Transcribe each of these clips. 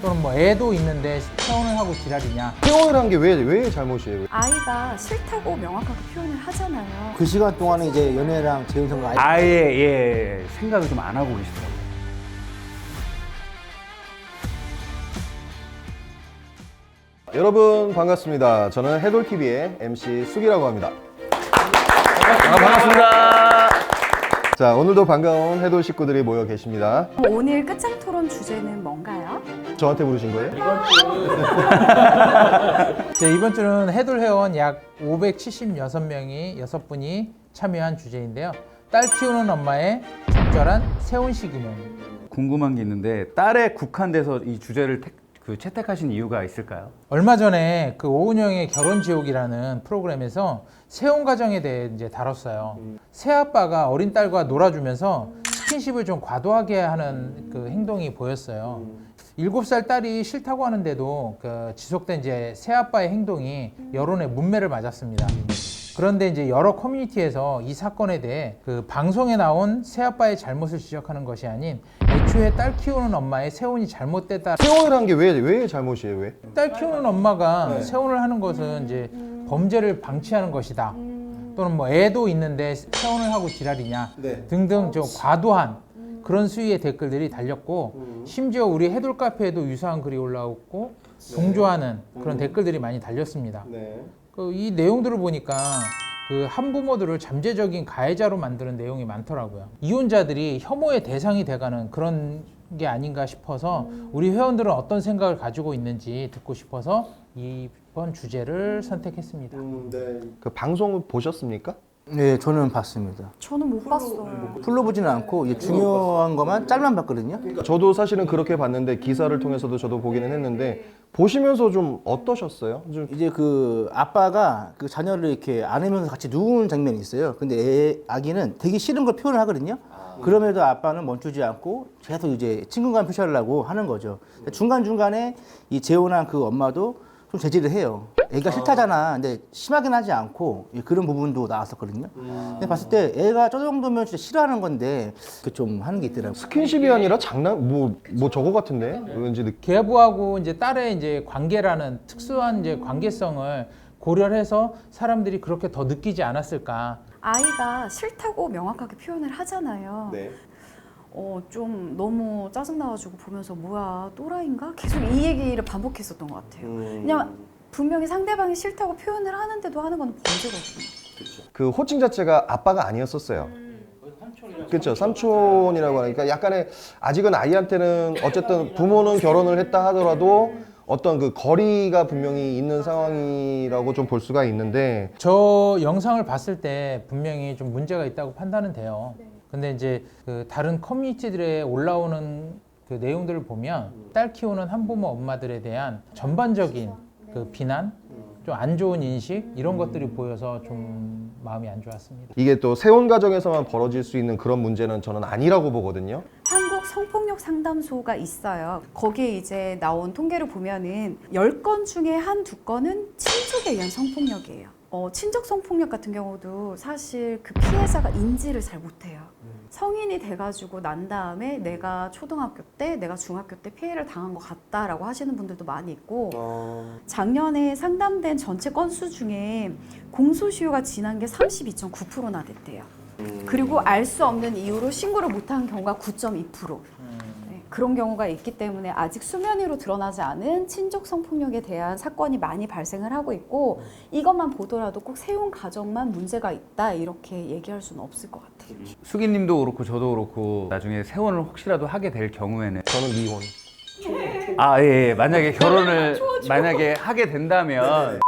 또는 뭐 애도 있는데 태혼을 하고 지랄이냐. 태혼을 한 게 왜 잘못이에요? 아이가 싫다고 명확하게 표현을 하잖아요. 그 시간 동안에 이제 연애랑 재혼생활 아예 생각을 좀 안 하고 계시더라고요. 여러분 반갑습니다. 저는 해돌TV의 MC 숙이라고 합니다. 반갑습니다. 자, 오늘도 반가운 해돌 식구들이 모여 계십니다. 오늘 끝장 토론 주제는 뭔가요? 저한테 부르신 거예요? 이번 주는 해돌 회원 약 576명이 6분이 참여한 주제인데요. 딸 키우는 엄마의 적절한 세혼 시기는? 궁금한 게 있는데 딸에 국한돼서 이 주제를 채택하신 이유가 있을까요? 얼마 전에 그 오은영의 결혼지옥이라는 프로그램에서 세혼 과정에 대해 이제 다뤘어요. 새아빠가 어린 딸과 놀아주면서 스킨십을 좀 과도하게 하는 그 행동이 보였어요. 7살 딸이 싫다고 하는데도 그 지속된 이제 새아빠의 행동이 여론의 문매를 맞았습니다. 그런데 이제 여러 커뮤니티에서 이 사건에 대해 그 방송에 나온 새아빠의 잘못을 지적하는 것이 아닌 애초에 딸 키우는 엄마의 세혼이 잘못됐다. 태혼을 한 게 왜 잘못이에요? 왜? 딸 키우는 엄마가 세혼을 하는 것은 이제 범죄를 방치하는 것이다. 또는 뭐 애도 있는데 세혼을 하고 지랄이냐 등등 좀 과도한 그런 수위의 댓글들이 달렸고 심지어 우리 해돌 카페에도 유사한 글이 올라오고 동조하는 그런 댓글들이 많이 달렸습니다. 이 내용들을 보니까 그 한부모들을 잠재적인 가해자로 만드는 내용이 많더라고요. 이혼자들이 혐오의 대상이 돼가는 그런 게 아닌가 싶어서 우리 회원들은 어떤 생각을 가지고 있는지 듣고 싶어서 이번 주제를 선택했습니다. 그 방송 보셨습니까? 네, 저는 봤습니다. 저는 못 봤어요. 풀로 보지는 않고 이제 중요한 것만 짤만 봤거든요. 저도 사실은 그렇게 봤는데 기사를 통해서도 저도 보기는 했는데 보시면서 좀 어떠셨어요? 좀 이제 그 아빠가 그 자녀를 이렇게 안으면서 같이 누운 장면이 있어요. 근데 아기는 되게 싫은 걸 표현을 하거든요. 그럼에도 아빠는 멈추지 않고 계속 이제 친근감 표시를 하고 하는 거죠. 중간중간에 이 재혼한 그 엄마도 좀 제지를 해요. 애가 싫다잖아. 근데 심하긴 하지 않고 그런 부분도 나왔었거든요. 근데 봤을 때 애가 저 정도면 진짜 싫어하는 건데 그 좀 하는 게 있더라고요. 스킨십이 아니라 장난 뭐 저거 같은데 왠지 느낌. 계부하고 이제 딸의 이제 관계라는 특수한 이제 관계성을 고려를 해서 사람들이 그렇게 더 느끼지 않았을까. 아이가 싫다고 명확하게 표현을 하잖아요. 좀 너무 짜증나가지고 보면서 뭐야 또라이인가? 계속 이 얘기를 반복했었던 것 같아요. 그냥 분명히 상대방이 싫다고 표현을 하는데도 하는 건 범죄거든요. 그 호칭 자체가 아빠가 아니었었어요. 그렇죠. 삼촌이라고 하니까 약간의 아직은 아이한테는 어쨌든 부모는 결혼을 했다 하더라도 어떤 그 거리가 분명히 있는 상황이라고 좀 볼 수가 있는데 저 영상을 봤을 때 분명히 좀 문제가 있다고 판단은 돼요. 근데 이제 그 다른 커뮤니티들에 올라오는 그 내용들을 보면 딸 키우는 한부모 엄마들에 대한 전반적인 그 비난, 좀 안 좋은 인식 이런 것들이 보여서 좀 마음이 안 좋았습니다. 이게 또 세혼 과정에서만 벌어질 수 있는 그런 문제는 저는 아니라고 보거든요. 한국 성폭력 상담소가 있어요. 거기에 이제 나온 통계를 보면은 10건 중에 한두 건은 친족에 의한 성폭력이에요. 친족 성폭력 같은 경우도 사실 그 피해자가 인지를 잘 못해요. 성인이 돼가지고 난 다음에 내가 초등학교 때, 내가 중학교 때 피해를 당한 것 같다라고 하시는 분들도 많이 있고 작년에 상담된 전체 건수 중에 공소시효가 지난 게 32.9%나 됐대요. 그리고 알 수 없는 이유로 신고를 못한 경우가 9.2%. 그런 경우가 있기 때문에 아직 수면 위로 드러나지 않은 친족 성폭력에 대한 사건이 많이 발생을 하고 있고 이것만 보더라도 꼭 세혼 가정만 문제가 있다 이렇게 얘기할 수는 없을 것 같아요. 수기님도 그렇고 저도 그렇고 나중에 세혼을 혹시라도 하게 될 경우에는 저는 미혼. 예. 만약에 결혼을 만약에 하게 된다면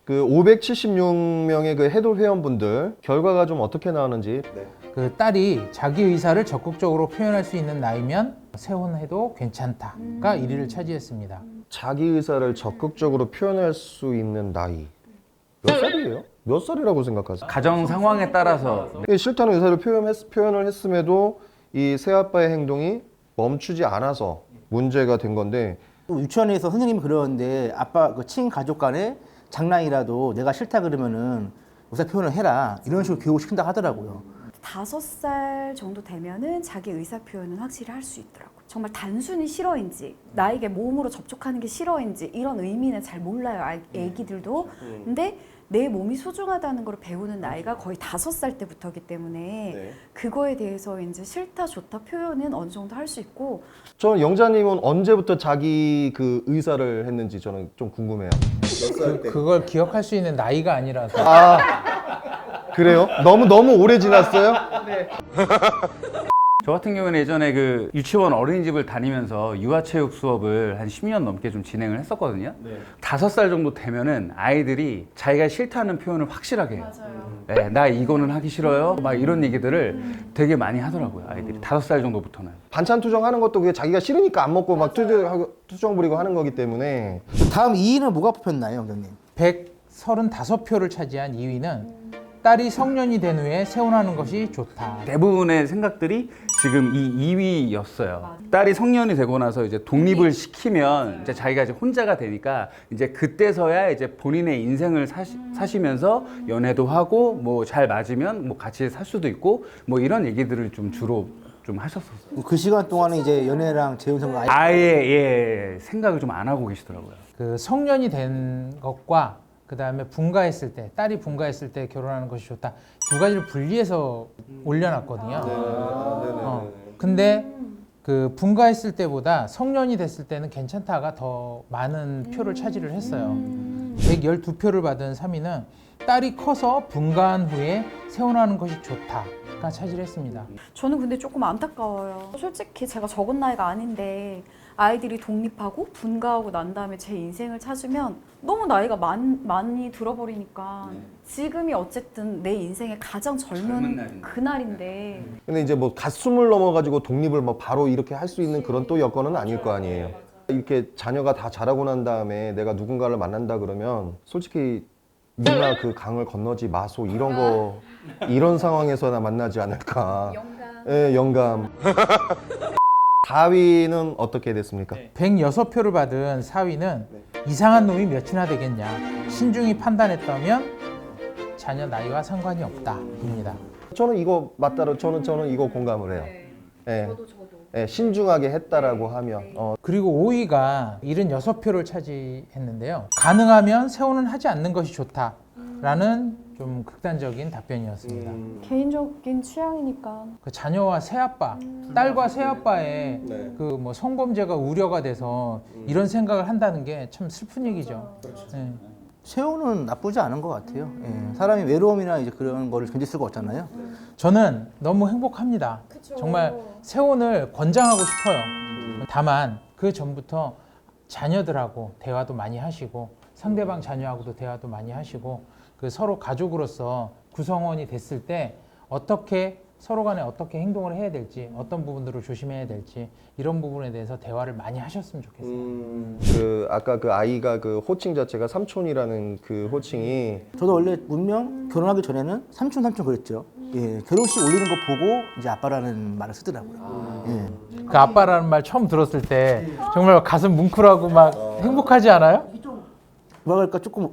그 576명의 그 해돌 회원분들 결과가 좀 어떻게 나왔는지. 그 딸이 자기 의사를 적극적으로 표현할 수 있는 나이면 세혼해도 괜찮다가 1위를 차지했습니다. 자기 의사를 적극적으로 표현할 수 있는 나이 몇 살이에요? 몇 살이라고 생각하세요? 가정 상황에 따라서 싫다는 의사를 표현을 했음에도 이 새아빠의 행동이 멈추지 않아서 문제가 된 건데 또 유치원에서 선생님이 그러는데 아빠 그 친가족 간에 장난이라도 내가 싫다 그러면은 의사 표현을 해라 이런 식으로 교육을 시킨다 하더라고요. 5살 정도 되면은 자기 의사 표현은 확실히 할 수 있더라고요. 정말 단순히 싫어인지 나에게 몸으로 접촉하는 게 싫어인지 이런 의미는 잘 몰라요. 애기들도. 근데 내 몸이 소중하다는 걸 배우는 나이가 거의 5살 때부터이기 때문에 그거에 대해서 이제 싫다 좋다 표현은 어느 정도 할 수 있고. 저는 영자님은 언제부터 자기 그 의사를 했는지 저는 좀 궁금해요. 그걸 기억할 수 있는 나이가 아니라서. 그래요? 너무 오래 지났어요? 저 같은 경우는 예전에 그 유치원 어린이집을 다니면서 유아체육 수업을 한 10년 넘게 좀 진행을 했었거든요. 5살 정도 되면은 아이들이 자기가 싫다는 표현을 확실하게 해요. 네, 나 이거는 하기 싫어요. 막 이런 얘기들을 되게 많이 하더라고요. 아이들이 5살 정도부터는. 반찬 투정하는 것도 그게 자기가 싫으니까 안 먹고 막 투정 부리고 하는 거기 때문에. 다음 2위는 뭐가 뽑혔나요, 원장님? 135표를 차지한 2위는 딸이 성년이 된 후에 세혼하는 것이 좋다. 대부분의 생각들이 지금 이 2위였어요. 딸이 성년이 되고 나서 이제 독립을 시키면 이제 자기가 이제 혼자가 되니까 이제 그때서야 이제 본인의 인생을 사시면서 연애도 하고 뭐 잘 맞으면 뭐 같이 살 수도 있고 뭐 이런 얘기들을 좀 주로 좀 하셨었어요. 그 시간 동안에 이제 연애랑 재혼생활 아예 생각을 좀 안 하고 계시더라고요. 그 성년이 된 것과 그 다음에 분가했을 때, 딸이 분가했을 때 결혼하는 것이 좋다. 두 가지를 분리해서 올려놨거든요. 근데 그 분가했을 때보다 성년이 됐을 때는 괜찮다가 더 많은 표를 차지를 했어요. 112표를 받은 3위는 딸이 커서 분가한 후에 세혼하는 것이 좋다가 차지했습니다. 저는 근데 조금 안타까워요. 솔직히 제가 적은 나이가 아닌데 아이들이 독립하고 분가하고 난 다음에 제 인생을 찾으면 너무 나이가 많이 들어버리니까 지금이 어쨌든 내 인생의 가장 젊은 그날인데. 근데 이제 뭐 갓20 넘어가지고 독립을 뭐 바로 이렇게 할 수 있는 그런 또 여건은 아닐 거 아니에요. 이렇게 자녀가 다 자라고 난 다음에 내가 누군가를 만난다 그러면 솔직히 니나 그 강을 건너지 마소 이런 상황에서나 만나지 않을까. 영감. 예, 영감. 4위는 어떻게 됐습니까? 106표를 받은 4위는 이상한 놈이 몇이나 되겠냐. 신중히 판단했다면 자녀 나이와 상관이 없다입니다. 저는 이거 맞다로 저는 이거 공감을 해요. 예. 저도. 예, 신중하게 했다라고 하면 그리고 5위가 76표를 차지했는데요. 가능하면 세혼은 하지 않는 것이 좋다라는 좀 극단적인 답변이었습니다. 개인적인 취향이니까. 그 자녀와 새아빠, 딸과 새아빠의 그 뭐 성범죄가 우려가 돼서 이런 생각을 한다는 게 참 슬픈 얘기죠. 네. 세혼은 나쁘지 않은 것 같아요. 예. 사람이 외로움이나 이제 그런 거를 견딜 수가 없잖아요. 저는 너무 행복합니다. 정말 세혼을 권장하고 싶어요. 다만 그 전부터 자녀들하고 대화도 많이 하시고 상대방 자녀하고도 대화도 많이 하시고 그 서로 가족으로서 구성원이 됐을 때 어떻게 서로 간에 어떻게 행동을 해야 될지 어떤 부분들을 조심해야 될지 이런 부분에 대해서 대화를 많이 하셨으면 좋겠어요. 그 아까 그 아이가 그 호칭 자체가 삼촌이라는 그 호칭이 저도 원래 문명 결혼하기 전에는 삼촌 그랬죠. 예, 결혼식 올리는 거 보고 이제 아빠라는 말을 쓰더라고요. 예. 그 아빠라는 말 처음 들었을 때 정말 가슴 뭉클하고 막 행복하지 않아요? 뭐라 그럴까 조금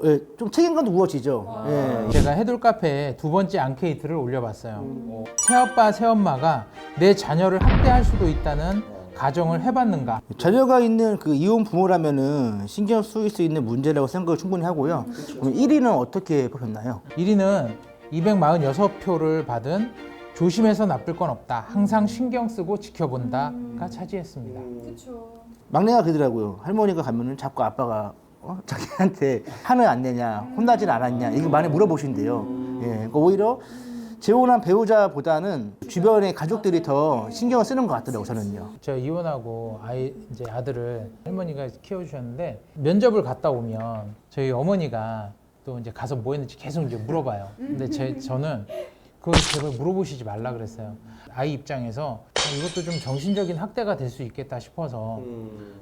예, 좀 책임감도 우어지죠. 예. 제가 해돌 카페에 2번째 앙케이트를 올려봤어요. 새아빠, 새엄마가 내 자녀를 학대할 수도 있다는 가정을 해봤는가? 자녀가 있는 그 이혼 부모라면은 신경 쓰일 수 있는 문제라고 생각을 충분히 하고요. 그럼 1위는 어떻게 뽑혔나요? 1위는 246표를 받은 조심해서 나쁠 건 없다. 항상 신경 쓰고 지켜본다가 차지했습니다. 막내가 그러더라고요. 할머니가 가면은 자꾸 아빠가 자기한테 화는 안 내냐, 혼나진 않았냐 이거 많이 물어보신대요. 예, 그러니까 오히려 재혼한 배우자보다는 주변의 가족들이 더 신경을 쓰는 것 같더라고요. 저는요. 제가 이혼하고 이제 아들을 할머니가 키워주셨는데 면접을 갔다 오면 저희 어머니가 또 이제 가서 뭐 했는지 계속 이제 물어봐요. 근데 저는 그걸 제발 물어보시지 말라 그랬어요. 아이 입장에서 이것도 좀 정신적인 학대가 될 수 있겠다 싶어서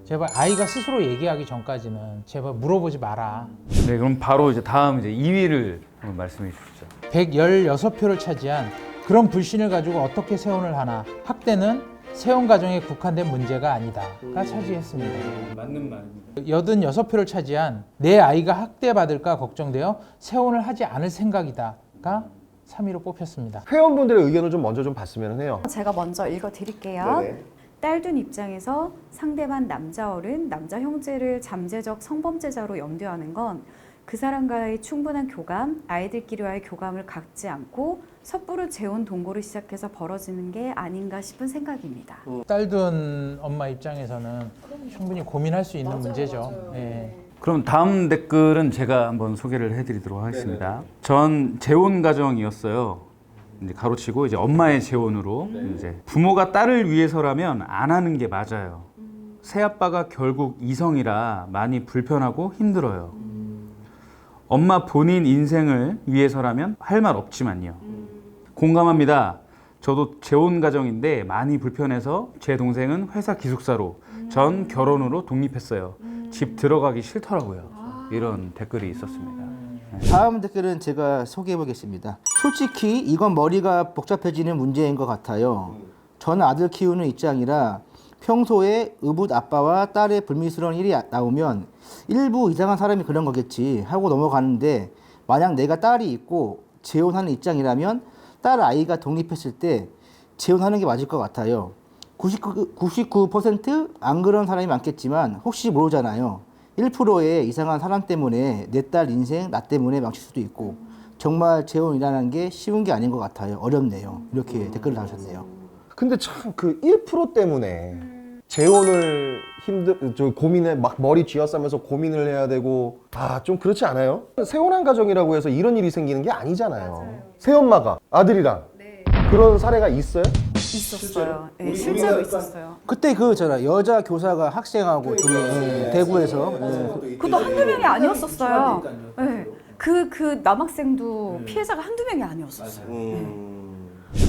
제발 아이가 스스로 얘기하기 전까지는 제발 물어보지 마라. 네, 그럼 바로 이제 다음 이제 2위를 한번 말씀해 주시죠. 116표를 차지한 그런 불신을 가지고 어떻게 세혼을 하나. 학대는 세혼 가정에 국한된 문제가 아니다가 차지했습니다. 맞는 말입니다. 86표를 차지한 내 아이가 학대받을까 걱정되어 세혼을 하지 않을 생각이다가 3위로 뽑혔습니다. 회원분들의 의견을 좀 먼저 좀 봤으면 해요. 제가 먼저 읽어드릴게요. 딸둔 입장에서 상대방 남자 어른, 남자 형제를 잠재적 성범죄자로 염두하는 건 그 사람과의 충분한 교감, 아이들끼리와의 교감을 갖지 않고 섣부른 재혼 동거를 시작해서 벌어지는 게 아닌가 싶은 생각입니다. 딸둔 엄마 입장에서는 충분히 고민할 수 있는 문제죠. 예. 그럼 다음 댓글은 제가 한번 소개를 해드리도록 하겠습니다. 전 재혼 가정이었어요. 이제 가로치고 이제 엄마의 재혼으로 이제 부모가 딸을 위해서라면 안 하는 게 맞아요. 새아빠가 결국 이성이라 많이 불편하고 힘들어요. 엄마 본인 인생을 위해서라면 할 말 없지만요. 공감합니다. 저도 재혼 가정인데 많이 불편해서 제 동생은 회사 기숙사로, 전 결혼으로 독립했어요. 집 들어가기 싫더라고요. 이런 댓글이 있었습니다. 다음 댓글은 제가 소개해 보겠습니다. 솔직히 이건 머리가 복잡해지는 문제인 것 같아요. 저는 아들 키우는 입장이라 평소에 의붓 아빠와 딸의 불미스러운 일이 나오면 일부 이상한 사람이 그런 거겠지 하고 넘어가는데, 만약 내가 딸이 있고 재혼하는 입장이라면 딸 아이가 독립했을 때 재혼하는 게 맞을 것 같아요. 99% 그런 사람이 많겠지만 혹시 모르잖아요. 1%의 이상한 사람 때문에 내 딸 인생 나 때문에 망칠 수도 있고, 정말 재혼이라는 게 쉬운 게 아닌 것 같아요. 어렵네요. 이렇게 댓글을 달으셨네요. 근데 참 그 1% 때문에 재혼을 고민에 막 머리 쥐어싸면서 고민을 해야 되고, 좀 그렇지 않아요? 세혼한 가정이라고 해서 이런 일이 생기는 게 아니잖아요. 새엄마가 아들이랑 그런 사례가 있어요? 있었어요. 네, 실제로 있었어요. 그때 그잖아, 여자 교사가 학생하고 둘이 대구에서 그것도 한두 명이 아니었었어요. 네. 그 남학생도 피해자가 한두 명이 아니었었어요.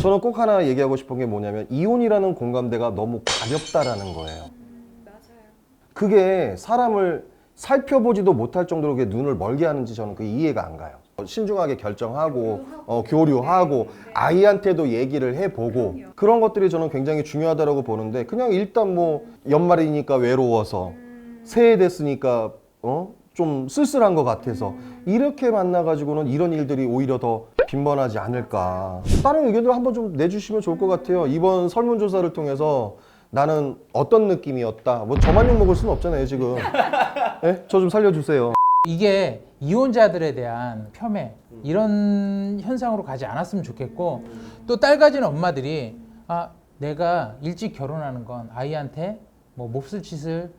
저는 꼭 하나 얘기하고 싶은 게 뭐냐면, 이혼이라는 공감대가 너무 가볍다라는 거예요. 그게 사람을 살펴보지도 못할 정도로 그게 눈을 멀게 하는지 저는 그게 이해가 안 가요. 신중하게 결정하고 교류하고 아이한테도 얘기를 해보고, 그런 것들이 저는 굉장히 중요하다고 보는데, 그냥 일단 뭐 연말이니까 외로워서, 새해 됐으니까 좀 쓸쓸한 것 같아서 이렇게 만나가지고는 이런 일들이 오히려 더 빈번하지 않을까. 다른 의견들 한번 좀 내주시면 좋을 것 같아요. 이번 설문조사를 통해서 나는 어떤 느낌이었다, 뭐 저만 욕먹을 수는 없잖아요 지금. 네? 저 좀 살려주세요. 이게 이혼자들에 대한 폄훼 이런 현상으로 가지 않았으면 좋겠고, 또 딸 가진 엄마들이 내가 일찍 결혼하는 건 아이한테 뭐 몹쓸 짓을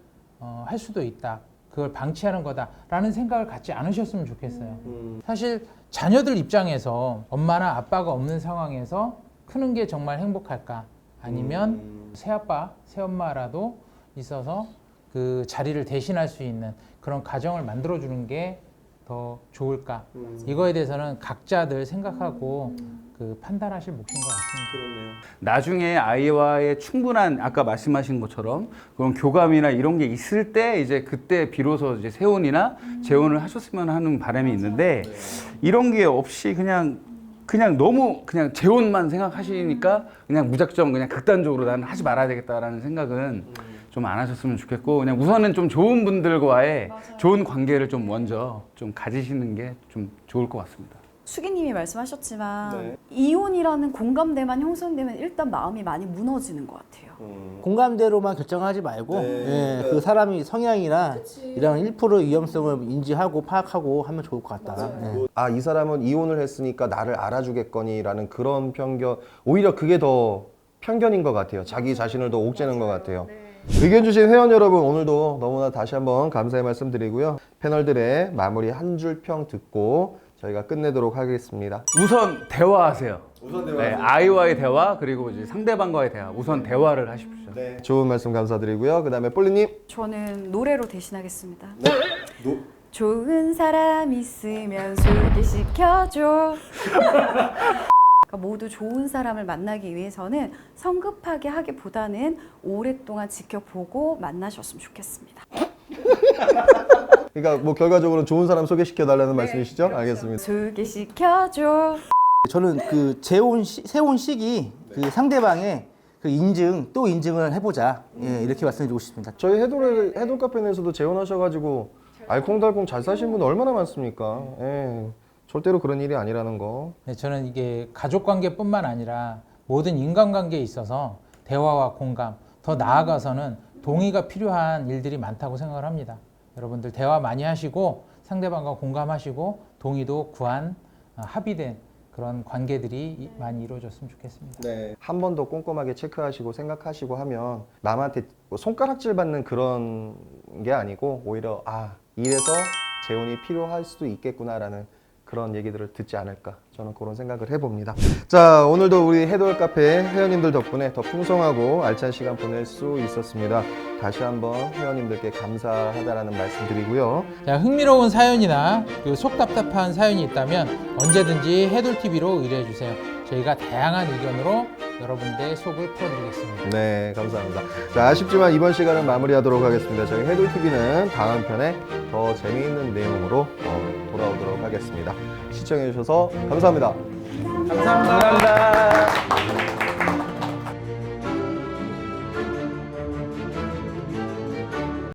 할 수도 있다, 그걸 방치하는 거다라는 생각을 갖지 않으셨으면 좋겠어요. 사실 자녀들 입장에서 엄마나 아빠가 없는 상황에서 크는 게 정말 행복할까? 아니면 새아빠, 새엄마라도 있어서 그 자리를 대신할 수 있는 그런 가정을 만들어주는 게 더 좋을까? 이거에 대해서는 각자들 생각하고 그 판단하실 몫인 것 같습니다. 나중에 아이와의 충분한, 아까 말씀하신 것처럼 그런 교감이나 이런 게 있을 때 이제 그때 비로소 이제 세혼이나 재혼을 하셨으면 하는 바람이 있는데, 이런 게 없이 그냥 너무 그냥 재혼만 생각하시니까 그냥 무작정 그냥 극단적으로 나는 하지 말아야 되겠다라는 생각은 좀 안 하셨으면 좋겠고, 그냥 우선은 좀 좋은 분들과의 좋은 관계를 좀 먼저 좀 가지시는 게 좀 좋을 것 같습니다. 수기님이 말씀하셨지만 이혼이라는 공감대만 형성되면 일단 마음이 많이 무너지는 것 같아요. 공감대로만 결정하지 말고 그 사람이 성향이나 이런 1% 위험성을 인지하고 파악하고 하면 좋을 것 같다. 이 사람은 이혼을 했으니까 나를 알아주겠거니라는 그런 편견, 오히려 그게 더 편견인 것 같아요. 자기 자신을 더 옥죄는 것 같아요. 의견 주신 회원 여러분, 오늘도 너무나 다시 한번 감사의 말씀 드리고요. 패널들의 마무리 한 줄 평 듣고 저희가 끝내도록 하겠습니다. 우선 대화하세요. 네, 아이와의 대화, 그리고 이제 상대방과의 대화, 우선 대화를 하십시오. 좋은 말씀 감사드리고요. 그 다음에 폴리님. 저는 노래로 대신하겠습니다. 좋은 사람 있으면 소개시켜줘. 그러니까 모두 좋은 사람을 만나기 위해서는 성급하게 하기보다는 오랫동안 지켜보고 만나셨으면 좋겠습니다. 그러니까 뭐 결과적으로 좋은 사람 소개시켜 달라는 말씀이시죠? 알겠습니다. 소개시켜줘. 저는 그 세혼 시기 그 상대방의 그 또 인증을 해보자, 이렇게 말씀드리고 싶습니다. 저희 해돌 카페 내에서도 재혼하셔가지고 알콩달콩 잘 사신 분 얼마나 많습니까? 절대로 그런 일이 아니라는 거. 네, 저는 이게 가족 관계뿐만 아니라 모든 인간관계에 있어서 대화와 공감, 더 나아가서는 동의가 필요한 일들이 많다고 생각을 합니다. 여러분들 대화 많이 하시고 상대방과 공감하시고 동의도 구한 합의된 그런 관계들이 많이 이루어졌으면 좋겠습니다. 네. 한 번 더 꼼꼼하게 체크하시고 생각하시고 하면 남한테 뭐 손가락질 받는 그런 게 아니고 오히려 이래서 재혼이 필요할 수도 있겠구나라는 그런 얘기들을 듣지 않을까 저는 그런 생각을 해봅니다. 자, 오늘도 우리 해돌 카페 회원님들 덕분에 더 풍성하고 알찬 시간 보낼 수 있었습니다. 다시 한번 회원님들께 감사하다라는 말씀 드리고요. 자, 흥미로운 사연이나 속 답답한 사연이 있다면 언제든지 해돌TV로 의뢰해 주세요. 저희가 다양한 의견으로 여러분들의 속을 풀어드리겠습니다. 네, 감사합니다. 자, 아쉽지만 이번 시간은 마무리하도록 하겠습니다. 저희 해돌TV는 다음 편에 더 재미있는 내용으로 돌아오도록 하겠습니다. 시청해주셔서 감사합니다. 감사합니다.